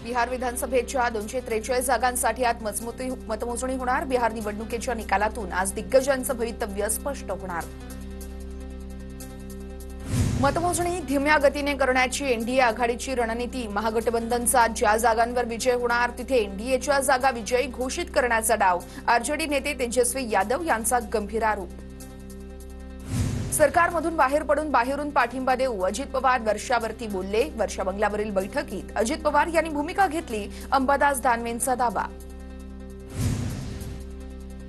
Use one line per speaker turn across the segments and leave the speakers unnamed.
बिहार विधानसभेच्या 243 जागांसाठी आज मतमोजणी होणार। बिहार निवडणुकीच्या निकालातून आज दिग्गजांचं भवितव्य स्पष्ट होणार। मतमोजणी धीम्या गतीने करण्याची एनडीए आघाडीची रणनीती। महागठबंधनचा ज्या जागांवर विजय होणार तिथे एनडीएच्या जागा विजयी घोषित करण्याचा डाव। आरजेडी नेते तेजस्वी यादव यांचा गंभीर आरोप। सरकारमधून बाहेर पडून बाहेरून पाठिंबा देऊ अजित पवार वर्षावरती बोलले। वर्षा बंगल्यावरील बैठकीत अजित पवार यांनी भूमिका घेतली। अंबादास दानवेंचा दावा।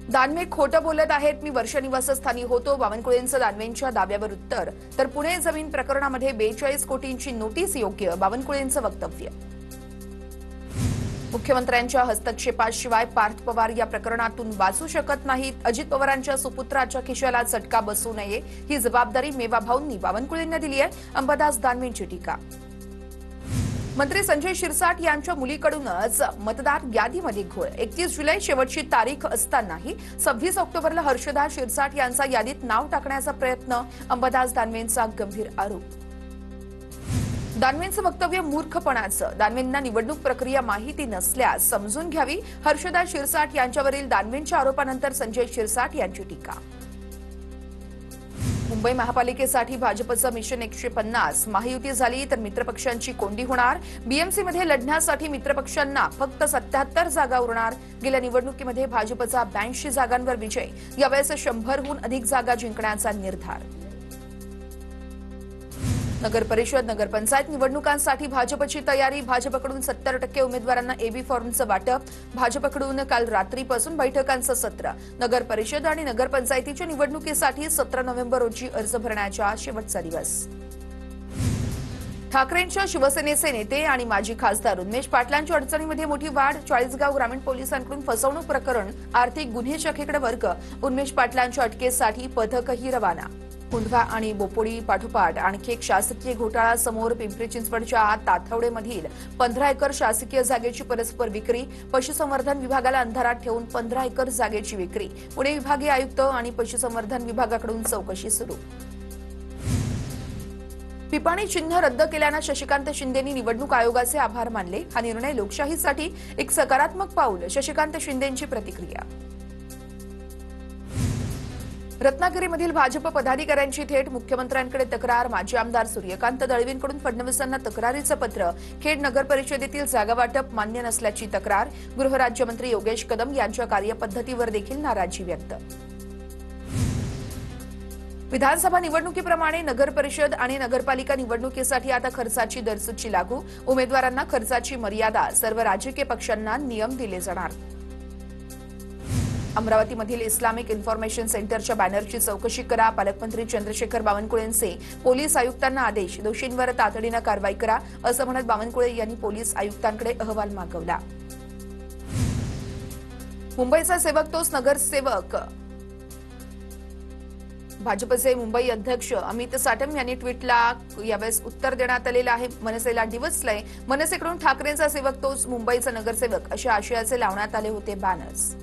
दानवे खोटं बोलत आहेत, मी वर्षा निवासस्थानी होतो। बावनकुळेंचं दानवेंच्या दाव्यावर उत्तर। तर पुणे जमीन प्रकरणामध्ये 42 कोटींची नोटीस योग्य, बावनकुळेंचं वक्तव्य। मुख्यमंत्र्यांच्या हस्तक्षेपाशिवाय पार्थ पवार या प्रकरणातून वाचू शकत नाहीत। अजित पवारांच्या सुपुत्राच्या खिशाला चटका बसू नये ही जबाबदारी मेवा भाऊंनी बावनकुळेंना दिली आहे। अंबादास दानवेंची टीका। मंत्री संजय शिरसाट यांच्या मुलीकडूनच मतदार यादीमध्ये घोळ। 31 जुलै शेवटची तारीख असतानाही 26 ऑक्टोबरला हर्षदा शिरसाट यांचा यादीत नाव टाकण्याचा प्रयत्न। अंबादास दानवेंचा गंभीर आरोप। दानवेंचं वक्तव्य मूर्खपणाचं। दानवेंना निवडणूक प्रक्रिया माहिती नसल्यास समजून घ्यावी। हर्षदा शिरसाट यांच्यावरील दानवेंच्या आरोपानंतर संजय शिरसाट यांची टीका। मुंबई महापालिकेसाठी भाजपचं मिशन 150 महायुती झाली तर मित्रपक्षांची कोंडी होणार। बीएमसीमध्ये लढण्यासाठी मित्रपक्षांना फक्त 77 जागा उरणार। गेल्या निवडणुकीमध्ये भाजपचा 82 जागांवर विजय। यावेळेस 100हून अधिक जागा जिंकण्याचा निर्धार। नगर परिषद नगरपंचायत निवडणुकांसाठी भाजपची तयारी। भाजपकडून 70% उमेदवारांना एबी फॉर्मचं वाटप। भाजपकडून काल रात्रीपासून बैठकांचं सत्र। नगर परिषद आणि नगरपंचायतीच्या निवडणुकीसाठी 17 नोव्हेंबर रोजी अर्ज भरण्याचा शेवटचा दिवस। ठाकरेंच्या शिवसेनेचे नेते आणि माजी खासदार उन्मेष पाटलांच्या अडचणीमध्ये मोठी वाढ। चाळीसगाव ग्रामीण पोलिसांकडून फसवणूक प्रकरण, आर्थिक गुन्हे शाखेकडे वर्ग। उन्मेष पाटलांच्या अटकेसाठी पथकही रवाना। मुंढवा आणि बोपोडी पाठोपाठ आणखी एक शासकीय घोटाळा समोर। पिंपरी चिंचवडच्या ताथवडेमधील 15 एकर शासकीय जागेची परस्पर विक्री। पशुसंवर्धन विभागाला अंधारात ठेवून 15 एकर जागेची विक्री। पुणे विभागीय आयुक्त आणि पशुसंवर्धन विभागाकडून चौकशी सुरू। पिपाणी चिन्ह रद्द केल्यानं शशिकांत शिंदेंनी निवडणूक आयोगाचे आभार मानले। हा निर्णय लोकशाहीसाठी एक सकारात्मक पाऊल, शशिकांत शिंदेंची प्रतिक्रिया। रत्नागिरीमधील भाजप पदाधिकाऱ्यांची थेट मुख्यमंत्र्यांकडे तक्रार। माजी आमदार सूर्यकांत दळवींकडून फडणवीसांना तक्रारीचं पत्र। खेड नगर परिषदेतील जागा वाटप मान्य नसल्याची तक्रार। गृहराज्यमंत्री योगेश कदम यांच्या कार्यपद्धतीवर देखील नाराजी व्यक्त। विधानसभा निवडणुकीप्रमाणे नगर परिषद आणि नगरपालिका निवडणुकीसाठी आता खर्चाची दरसूची लागू। उमेदवारांना खर्चाची मर्यादा, सर्व राजकीय पक्षांना नियम दिले जाणार। अमरावतीमधील इस्लामिक इन्फॉर्मेशन सेंटरच्या बॅनरची चौकशी करा। पालकमंत्री चंद्रशेखर बावनकुळेंचे पोलीस आयुक्तांना आदेश। दोषींवर तातडीनं कारवाई करा असं म्हणत बावनकुळे यांनी पोलीस आयुक्तांकडे अहवाल मागवला। मुंबईचा सेवक तोच नगरसेवक। भाजपचे मुंबई अध्यक्ष अमित साटम यांनी ट्विटला यावेळेस उत्तर देण्यात आलेलं आहे। मनसेला डिवचलंय। मनसेकडून ठाकरेंचा सेवक तोच मुंबईचा नगरसेवक अशा आशयाचे लावण्यात आले होते बॅनर्स।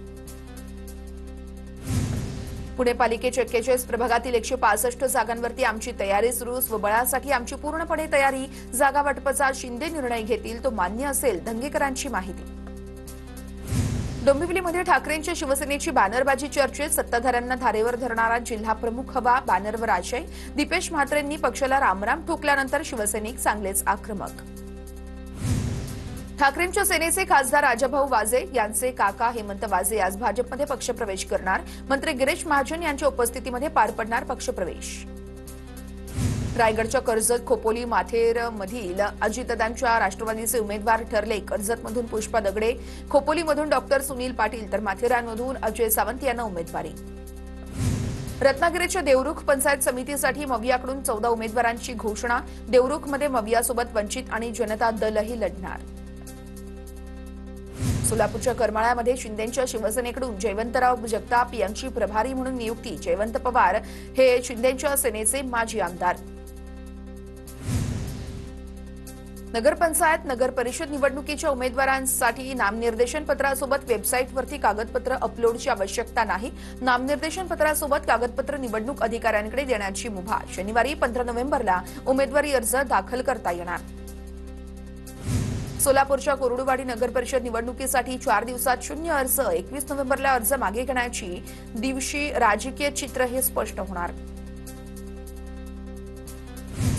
पुणे पालिकेच्या 41 प्रभागातील 165 जागांवरती आमची तयारी सुरू। स्वबळासाठी आमची पूर्णपणे तयारी। जागा वाटपाचा शिंदे निर्णय घेतील तो मान्य असेल, धंगेकरांची माहिती। डोंबिवलीमध्ये ठाकरेंच्या शिवसेनेची बॅनरबाजी चर्चेत। सत्ताधाऱ्यांना धारेवर धरणारा जिल्हा प्रमुख हवा, बॅनरवर आशय। दीपेश म्हात्रेंनी पक्षाला रामराम ठोकल्यानंतर शिवसैनिक चांगलेच आक्रमक। ठाकरेंच्या सेनेचे खासदार राजाभाऊ वाजे यांचे काका हेमंत वाजे आज भाजपमध्ये पक्षप्रवेश करणार। मंत्री गिरीश महाजन यांच्या उपस्थितीमध्ये पार पडणार पक्षप्रवेश। रायगडच्या कर्जत खोपोली माथेरमधील अजितदादांच्या राष्ट्रवादीचे उमेदवार ठरले। कर्जतमधून पुष्पा दगडे, खोपोलीमधून डॉक्टर सुनील पाटील तर माथेरानमधून अजय सावंत यांना उमेदवारी। रत्नागिरीच्या देवरुख पंचायत समितीसाठी मवियाकडून 14 उमेदवारांची घोषणा। देवरुखमध्ये मवियासोबत वंचित आणि जनता दलही लढणार। सोलापूरच्या करमाळ्यामध्ये शिंदेंच्या शिवसेनेकडून जयवंतराव जगताप यांची प्रभारी म्हणून नियुक्ती। जयवंत पवार हे शिंदेंच्या सेनेचे माजी आमदार। नगरपंचायत नगर परिषद निवडणुकीच्या उमेदवारांसाठी नामनिर्देशन पत्रासोबत वेबसाईटवरती कागदपत्र अपलोडची आवश्यकता नाही। नामनिर्देशन पत्रासोबत कागदपत्र निवडणूक अधिकाऱ्यांकडे देण्याची मुभा। शनिवारी 15 नोव्हेंबरला उमेदवारी अर्ज दाखल करता येणार। सोलापूरच्या कोरडूवाडी नगर परिषद निवडणुकीसाठी 4 दिवसात शून्य अर्ज. 21 नोव्हेंबरला अर्ज मागे घेण्याची दिवशी राजकीय चित्र हे स्पष्ट होणार.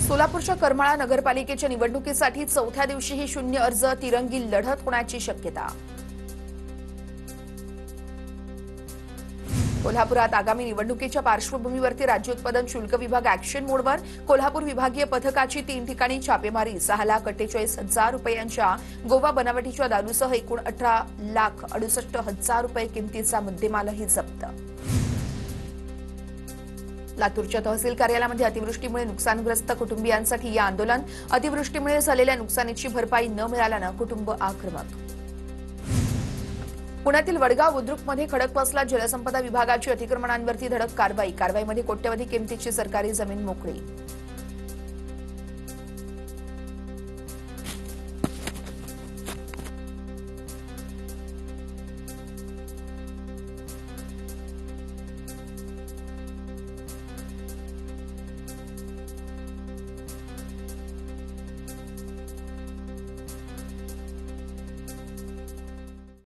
सोलापूरच्या करमाळा नगरपालिकेच्या निवडणुकीसाठी चौथ्या दिवशीही शून्य अर्ज. तिरंगी लढत होण्याची शक्यता. कोल्हापुरात आगामी निवडणुकीच्या पार्श्वभूमीवरती राज्य उत्पादन शुल्क विभाग ऍक्शन मोडवर. कोल्हापूर विभागीय पथकाची 3 ठिकाणी छापेमारी. 6,48,000 रुपयांच्या गोवा बनावटीच्या दारूसह एकूण 18,68,000 रुपये किमतीचा मुद्देमालही जप्त. लातूरच्या तहसील कार्यालयामध्ये अतिवृष्टीमुळे नुकसानग्रस्त कुटुंबियांसाठी या आंदोलन. अतिवृष्टीमुळे झालेल्या नुकसानीची भरपाई न मिळाल्यानं कुटुंब आक्रमक. पुण्यातील वडगाव बुद्रुकमध्ये खडकवासला जलसंपदा विभागाची अतिक्रमणांवरती धडक कारवाई. कारवाईमध्ये कोट्यवधी किमतीची सरकारी जमीन मोकळी.